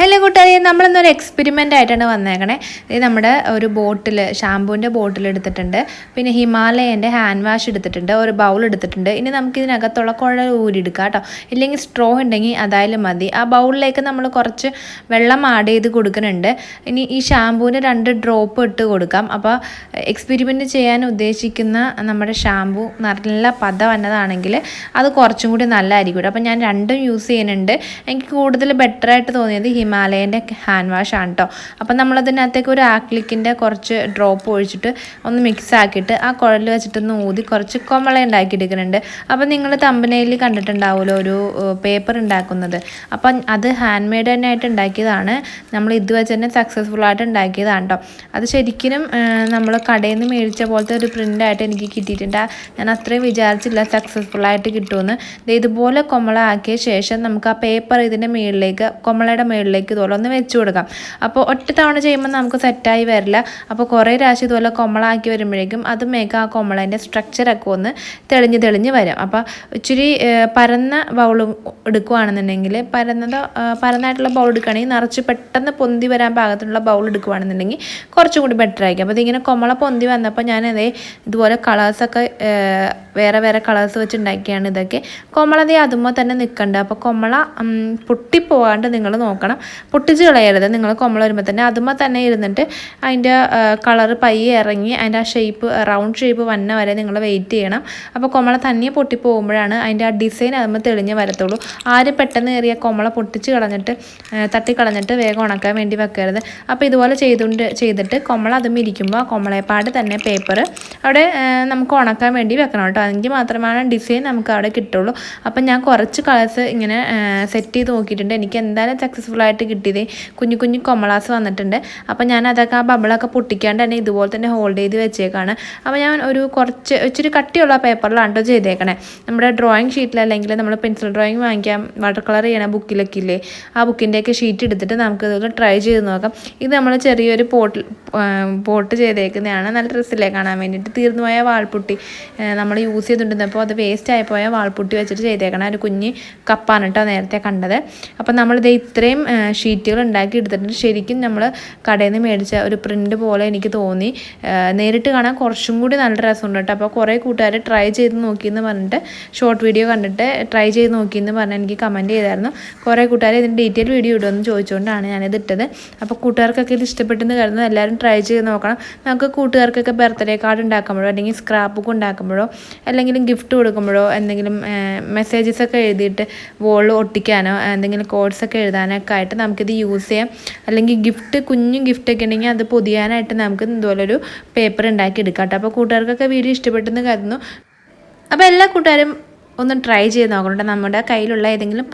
Hello കൂട്ടുകാരെ, നമ്മളൊന്നൊരു experiment ആയിട്ടാണ് വന്നേക്കണേ. ഇത് നമ്മുടെ ഒരു ബോട്ടിൽ, ഷാമ്പൂവിൻ്റെ ബോട്ടിൽ എടുത്തിട്ടുണ്ട്, പിന്നെ ഹിമാലയൻ്റെ ഹാൻഡ് വാഷ് എടുത്തിട്ടുണ്ട്, ഒരു ബൗൾ എടുത്തിട്ടുണ്ട്. ഇനി നമുക്ക് ഇതിനകത്തുള്ള കുഴൽ ഊരിയെടുക്കാം കേട്ടോ. ഇല്ലെങ്കിൽ സ്ട്രോ ഉണ്ടെങ്കിൽ അതായാലും മതി. ആ ബൗളിലേക്ക് നമ്മൾ കുറച്ച് വെള്ളം ആഡ് ചെയ്ത് കൊടുക്കുന്നുണ്ട്. ഇനി ഈ ഷാമ്പൂവിന് 2 ഡ്രോപ്പ് ഇട്ട് കൊടുക്കാം. അപ്പോൾ എക്സ്പെരിമെൻറ്റ് ചെയ്യാൻ ഉദ്ദേശിക്കുന്ന നമ്മുടെ ഷാമ്പൂ നല്ല പത വന്നതാണെങ്കിൽ അത് കുറച്ചും കൂടി നല്ലതായിരിക്കും. അപ്പോൾ ഞാൻ രണ്ടും യൂസ് ചെയ്യുന്നുണ്ട്. എനിക്ക് കൂടുതൽ ബെറ്ററായിട്ട് തോന്നിയത് ഹിമാലയൻ്റെ ഹാൻഡ് വാഷ് ആണ് കേട്ടോ. അപ്പം നമ്മളതിനകത്തേക്ക് ഒരു ആക്ലിക്കിൻ്റെ കുറച്ച് ഡ്രോപ്പ് ഒഴിച്ചിട്ട് ഒന്ന് മിക്സ് ആക്കിയിട്ട് ആ കുഴൽ വെച്ചിട്ടൊന്ന് ഊതി കുറച്ച് കൊമള ഉണ്ടാക്കിയെടുക്കുന്നുണ്ട്. അപ്പം നിങ്ങൾ തമ്പനയിൽ കണ്ടിട്ടുണ്ടാവുമല്ലോ ഒരു പേപ്പർ ഉണ്ടാക്കുന്നത്. അപ്പം അത് ഹാൻഡ് മെയ്ഡ് തന്നെ ആയിട്ട് ഉണ്ടാക്കിയതാണ്. നമ്മൾ ഇത് വെച്ച് തന്നെ സക്സസ്ഫുള്ളായിട്ട് ഉണ്ടാക്കിയതാണ് കേട്ടോ. അത് ശരിക്കും നമ്മൾ കടയിൽ നിന്ന് മേടിച്ച പോലത്തെ ഒരു പ്രിൻ്റായിട്ട് എനിക്ക് കിട്ടിയിട്ടുണ്ട്. ഞാൻ അത്രയും വിചാരിച്ചില്ല സക്സസ്ഫുള്ളായിട്ട് കിട്ടുമെന്ന്. ഇതുപോലെ കൊമള ആക്കിയ ശേഷം നമുക്ക് ആ പേപ്പർ ഇതിൻ്റെ മുകളിലേക്ക്, കൊമളയുടെ മുകളിലേക്ക് ഇതുപോലെ ഒന്ന് വെച്ച് കൊടുക്കാം. അപ്പോൾ ഒറ്റ തവണ ചെയ്യുമ്പോൾ നമുക്ക് സെറ്റായി വരില്ല. അപ്പോൾ കുറേ പ്രാവശ്യം ഇതുപോലെ കൊമളാക്കി വരുമ്പോഴേക്കും അത് മേക്ക് ആ കൊമളേൻ്റെ സ്ട്രക്ചറൊക്കെ ഒന്ന് തെളിഞ്ഞ് വരും. അപ്പോൾ ഇച്ചിരി പരന്ന ബൗൾ എടുക്കുകയാണെന്നുണ്ടെങ്കിൽ, പരന്നായിട്ടുള്ള ബൗൾ എടുക്കുകയാണെങ്കിൽ നിറച്ച് പെട്ടെന്ന് പൊന്തി വരാൻ പാകത്തിനുള്ള ബൗൾ എടുക്കുകയാണെന്നുണ്ടെങ്കിൽ കുറച്ചും കൂടി ബെറ്റർ ആയിരിക്കും. അപ്പോൾ ഇതിങ്ങനെ കൊമള പൊന്തി വന്നപ്പോൾ ഞാനതേ ഇതുപോലെ കളേഴ്സൊക്കെ വേറെ കളേഴ്സ് വെച്ച് ഉണ്ടാക്കിയാണ് ഇതൊക്കെ. കൊമളതേ അതുമ്പോൾ തന്നെ നിൽക്കണ്ട. അപ്പോൾ കൊമള പൊട്ടിപ്പോകാണ്ട് നിങ്ങൾ നോക്കണം, പൊട്ടിച്ച് കളയരുത്. നിങ്ങൾ കൊമള വരുമ്പോൾ തന്നെ അതുമ്പോൾ തന്നെ ഇരുന്നിട്ട് അതിൻ്റെ കളർ പയ്യെ ഇറങ്ങി അതിൻ്റെ ആ ഷേപ്പ്, റൗണ്ട് ഷേപ്പ് വന്ന വരെ നിങ്ങൾ വെയിറ്റ് ചെയ്യണം. അപ്പോൾ കൊമള തന്നെ പൊട്ടിപ്പോകുമ്പോഴാണ് അതിൻ്റെ ആ ഡിസൈൻ അതുമ്പോൾ തെളിഞ്ഞ് വരത്തുള്ളൂ. ആരും പെട്ടെന്ന് കയറിയ കൊമള പൊട്ടിച്ച് കളഞ്ഞിട്ട് തട്ടിക്കളഞ്ഞിട്ട് വേഗം ഉണക്കാൻ വേണ്ടി വെക്കരുത്. അപ്പോൾ ഇതുപോലെ ചെയ്തിട്ട് കൊമള അതും ഇരിക്കുമ്പോൾ ആ കൊമളയെപ്പാട് തന്നെ പേപ്പർ അവിടെ നമുക്ക് ഉണക്കാൻ വേണ്ടി വെക്കണം കേട്ടോ. എങ്കിൽ മാത്രമാണ് ഡിസൈൻ നമുക്ക് അവിടെ കിട്ടുള്ളൂ. അപ്പം ഞാൻ കുറച്ച് കളേഴ്സ് ഇങ്ങനെ സെറ്റ് ചെയ്ത് നോക്കിയിട്ടുണ്ട്. എനിക്ക് എന്തായാലും സക്സസ്ഫുള്ളായിട്ട് കിട്ടിയത് കുഞ്ഞു കൊമളാസ് വന്നിട്ടുണ്ട്. അപ്പോൾ ഞാൻ അതൊക്കെ ആ ബബിളൊക്കെ പൊട്ടിക്കാണ്ട് തന്നെ ഇതുപോലെ തന്നെ ഹോൾഡ് ചെയ്ത് വെച്ചേക്കാണ്. അപ്പോൾ ഞാൻ ഇച്ചിരി കട്ടിയുള്ള പേപ്പറിലാണ് കേട്ടോ ചെയ്തേക്കണേ. നമ്മുടെ ഡ്രോയിങ് ഷീറ്റിൽ, അല്ലെങ്കിൽ നമ്മൾ പെൻസിൽ ഡ്രോയിങ് വാങ്ങിക്കാൻ വാട്ടർ കളർ ചെയ്യണ ബുക്കിലൊക്കെ ഇല്ലേ, ആ ബുക്കിൻ്റെയൊക്കെ ഷീറ്റ് എടുത്തിട്ട് നമുക്ക് ഇതൊക്കെ ട്രൈ ചെയ്ത് നോക്കാം. ഇത് നമ്മൾ ചെറിയൊരു പോട്ട് ചെയ്തേക്കുന്നതാണ്. നല്ല ഡ്രസ്സിലേ കാണാൻ വേണ്ടിയിട്ട്. തീർന്നുപോയ വാൾപുട്ടി നമ്മൾ യൂസ് ചെയ്തുകൊണ്ടിരുന്നപ്പോൾ അത് വേസ്റ്റ് ആയിപ്പോയ വാൾപുട്ടി വെച്ചിട്ട് ചെയ്തേക്കണം. ഒരു കുഞ്ഞ് കപ്പാണ് കേട്ടോ നേരത്തെ കണ്ടത്. അപ്പം നമ്മളിത് ഇത്രയും ഷീറ്റുകൾ ഉണ്ടാക്കി എടുത്തിട്ടുണ്ട്. ശരിക്കും നമ്മൾ കടയിൽ നിന്ന് മേടിച്ച ഒരു പ്രിൻ്റ് പോലെ എനിക്ക് തോന്നി. നേരിട്ട് കാണാൻ കുറച്ചും കൂടി നല്ല രസമുണ്ട് കേട്ടോ. അപ്പോൾ കുറേ കൂട്ടുകാർ ട്രൈ ചെയ്ത് നോക്കിയെന്ന് പറഞ്ഞിട്ട്, ഷോർട്ട് വീഡിയോ കണ്ടിട്ട് ട്രൈ ചെയ്ത് നോക്കിയെന്ന് പറഞ്ഞാൽ എനിക്ക് കമൻറ്റ് ചെയ്തായിരുന്നു. കുറേ കൂട്ടുകാർ ഇതിൻ്റെ ഡീറ്റെയിൽ വീഡിയോ ഇടുമെന്ന് ചോദിച്ചുകൊണ്ടാണ് ഞാനിത് ഇട്ടത്. അപ്പോൾ കൂട്ടുകാർക്കൊക്കെ ഇത് ഇഷ്ടപ്പെട്ടെന്ന് കരുതുന്നത് എല്ലാവരും ട്രൈ ചെയ്ത് നോക്കണം. നമുക്ക് കൂട്ടുകാർക്കൊക്കെ ബർത്ത്ഡേ കാർഡ് ഉണ്ടാക്കുമ്പോഴോ അല്ലെങ്കിൽ സ്ക്രാപ്പ് ബുക്ക് ഉണ്ടാക്കുമ്പോഴോ അല്ലെങ്കിൽ ഗിഫ്റ്റ് കൊടുക്കുമ്പോഴോ എന്തെങ്കിലും മെസ്സേജസൊക്കെ എഴുതിയിട്ട് വോളിൽ ഒട്ടിക്കാനോ എന്തെങ്കിലും കോഡ്സൊക്കെ എഴുതാനൊക്കെ ആയിട്ട് നമുക്കിത് യൂസ് ചെയ്യാം. അല്ലെങ്കിൽ കുഞ്ഞു ഗിഫ്റ്റൊക്കെ ഉണ്ടെങ്കിൽ അത് പൊതിയാനായിട്ട് നമുക്ക് ഇതുപോലൊരു പേപ്പർ ഉണ്ടാക്കി എടുക്കാം കേട്ടോ. അപ്പോൾ കൂട്ടുകാർക്കൊക്കെ വീഡിയോ ഇഷ്ടപ്പെട്ടെന്ന് കരുതുന്നു. അപ്പോൾ എല്ലാ കൂട്ടുകാരും ഒന്ന് ട്രൈ ചെയ്ത് നോക്കണം. നമ്മുടെ കയ്യിലുള്ള ഏതെങ്കിലും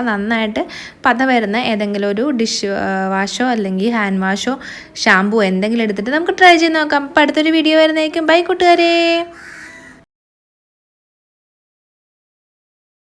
നന്നായിട്ട് പത വരുന്ന ഏതെങ്കിലും ഒരു ഡിഷ് വാഷോ അല്ലെങ്കിൽ ഹാൻഡ് വാഷോ ഷാമ്പൂ എന്തെങ്കിലും എടുത്തിട്ട് നമുക്ക് ട്രൈ ചെയ്ത് നോക്കാം. അപ്പോൾ അടുത്തൊരു വീഡിയോ വരുന്നതായിരിക്കും. ബൈ കൂട്ടുകാരെ.